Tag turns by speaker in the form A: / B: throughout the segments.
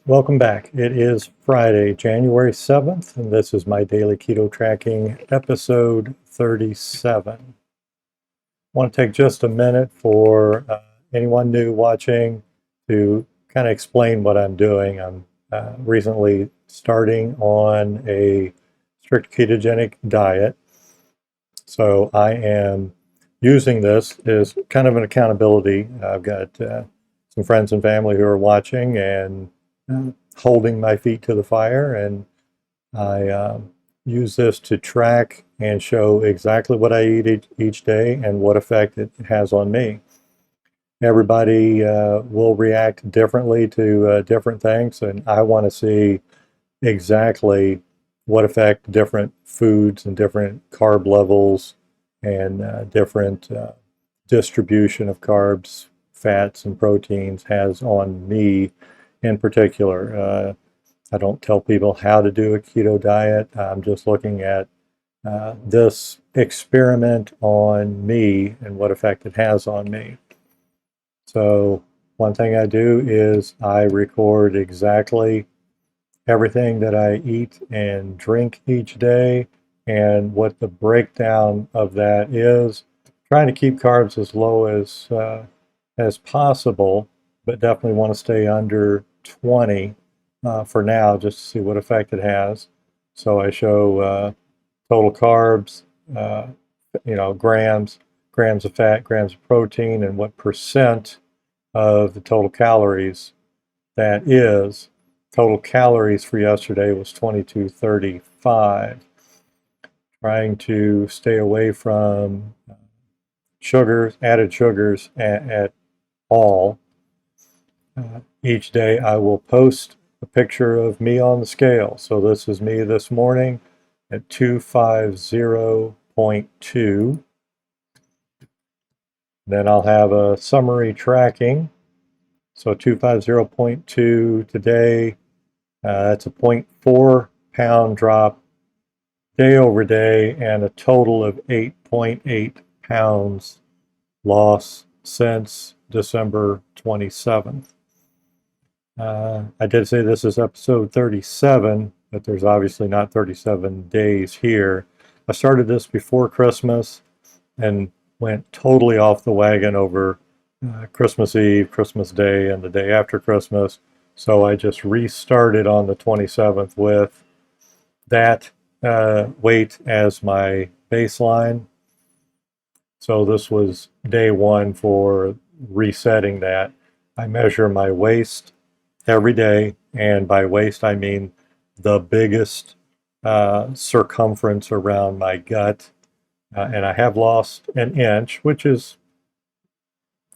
A: Welcome back. It is Friday, January 7th, and this is my daily keto tracking, episode 37. I want to take just a minute for anyone new watching to kind of explain what I'm doing. I'm recently starting on a strict ketogenic diet, so I am using this as kind of an accountability. I've got some friends and family who are watching and holding my feet to the fire, and I use this to track and show exactly what I eat each day and what effect it has on me. Everybody will react differently to different things, and I want to see exactly what effect different foods and different carb levels and different distribution of carbs, fats, and proteins has on me in particular. I don't tell people how to do a keto diet. I'm just looking at this experiment on me and what effect it has on me. So one thing I do is I record exactly everything that I eat and drink each day and what the breakdown of that is. Trying to keep carbs as low as possible, but definitely want to stay under 20 for now, just to see what effect it has. So I show total carbs, uh, grams of fat, grams of protein, and what percent of the total calories that is. Total calories for yesterday was 2235. Trying to stay away from sugars, added sugars at all. Each day I will post a picture of me on the scale. So this is me this morning at 250.2. Then I'll have a summary tracking. So 250.2 today. That's a 0.4 pound drop day over day and a total of 8.8 pounds loss since December 27th. I did say this is episode 37, but there's obviously not 37 days here. I started this before Christmas and went totally off the wagon over Christmas Eve, Christmas Day, and the day after Christmas. So I just restarted on the 27th with that weight as my baseline. So this was day one for resetting that. I measure my waist every day, and by waist I mean the biggest circumference around my gut. And I have lost an inch, which is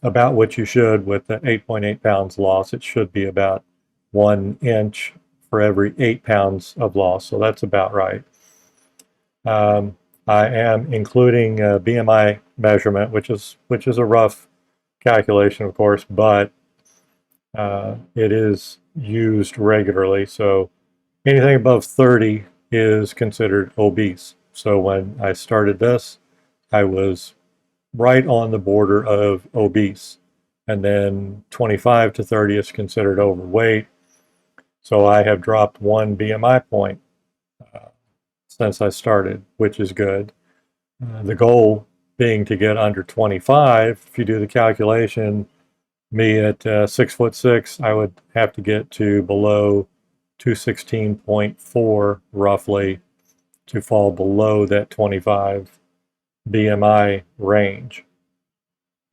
A: about what you should with the 8.8 pounds loss. It should be about 1 inch for every 8 pounds of loss. So that's about right. I am including a BMI measurement, which is a rough calculation, of course, but it is used regularly. So anything above 30 is considered obese. So when I started this, I was right on the border of obese. And then 25 to 30 is considered overweight. So I have dropped one BMI point since I started, which is good. The goal being to get under 25. If you do the calculation, me at 6'6", I would have to get to below 216.4 roughly to fall below that 25 BMI range.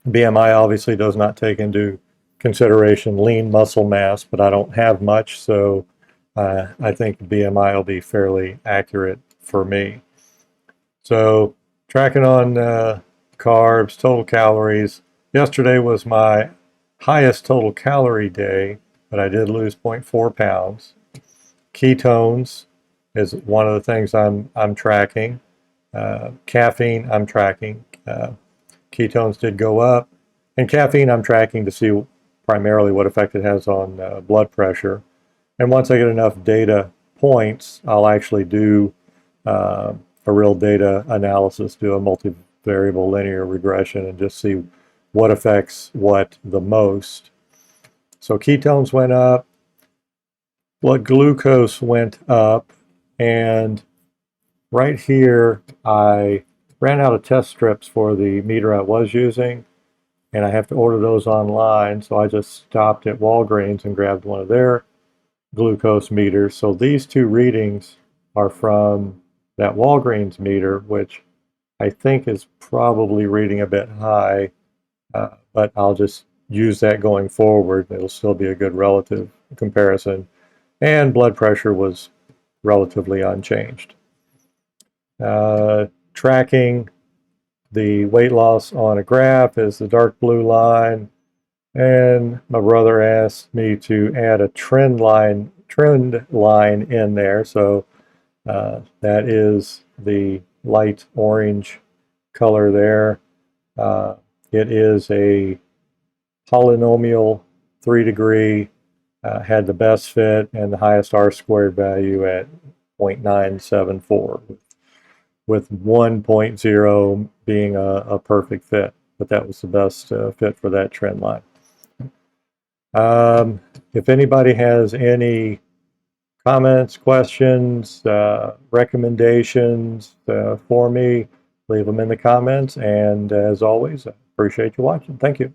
A: BMI obviously does not take into consideration lean muscle mass, but I don't have much, so I think BMI will be fairly accurate for me. So tracking on carbs, total calories. Yesterday was my highest total calorie day, but I did lose 0.4 pounds. Ketones is one of the things I'm tracking. Caffeine I'm tracking. Ketones did go up, and caffeine I'm tracking to see primarily what effect it has on blood pressure. And once I get enough data points, I'll actually do a real data analysis, do a multivariable linear regression, and just see what affects what the most. So ketones went up. blood glucose went up, and right here I ran out of test strips for the meter I was using, and I have to order those online, so I just stopped at Walgreens and grabbed one of their glucose meters. So these two readings are from that Walgreens meter, which I think is probably reading a bit high, but I'll just use that going forward. It'll still be a good relative comparison. And blood pressure was relatively unchanged. Tracking the weight loss on a graph is the dark blue line, and my brother asked me to add a trend line in there. So that is the light orange color there. It is a polynomial 3-degree, had the best fit and the highest R squared value at 0.974, with 1.0 being a perfect fit, but that was the best fit for that trend line. If anybody has any comments, questions, recommendations for me, leave them in the comments. And as always, I appreciate you watching. Thank you.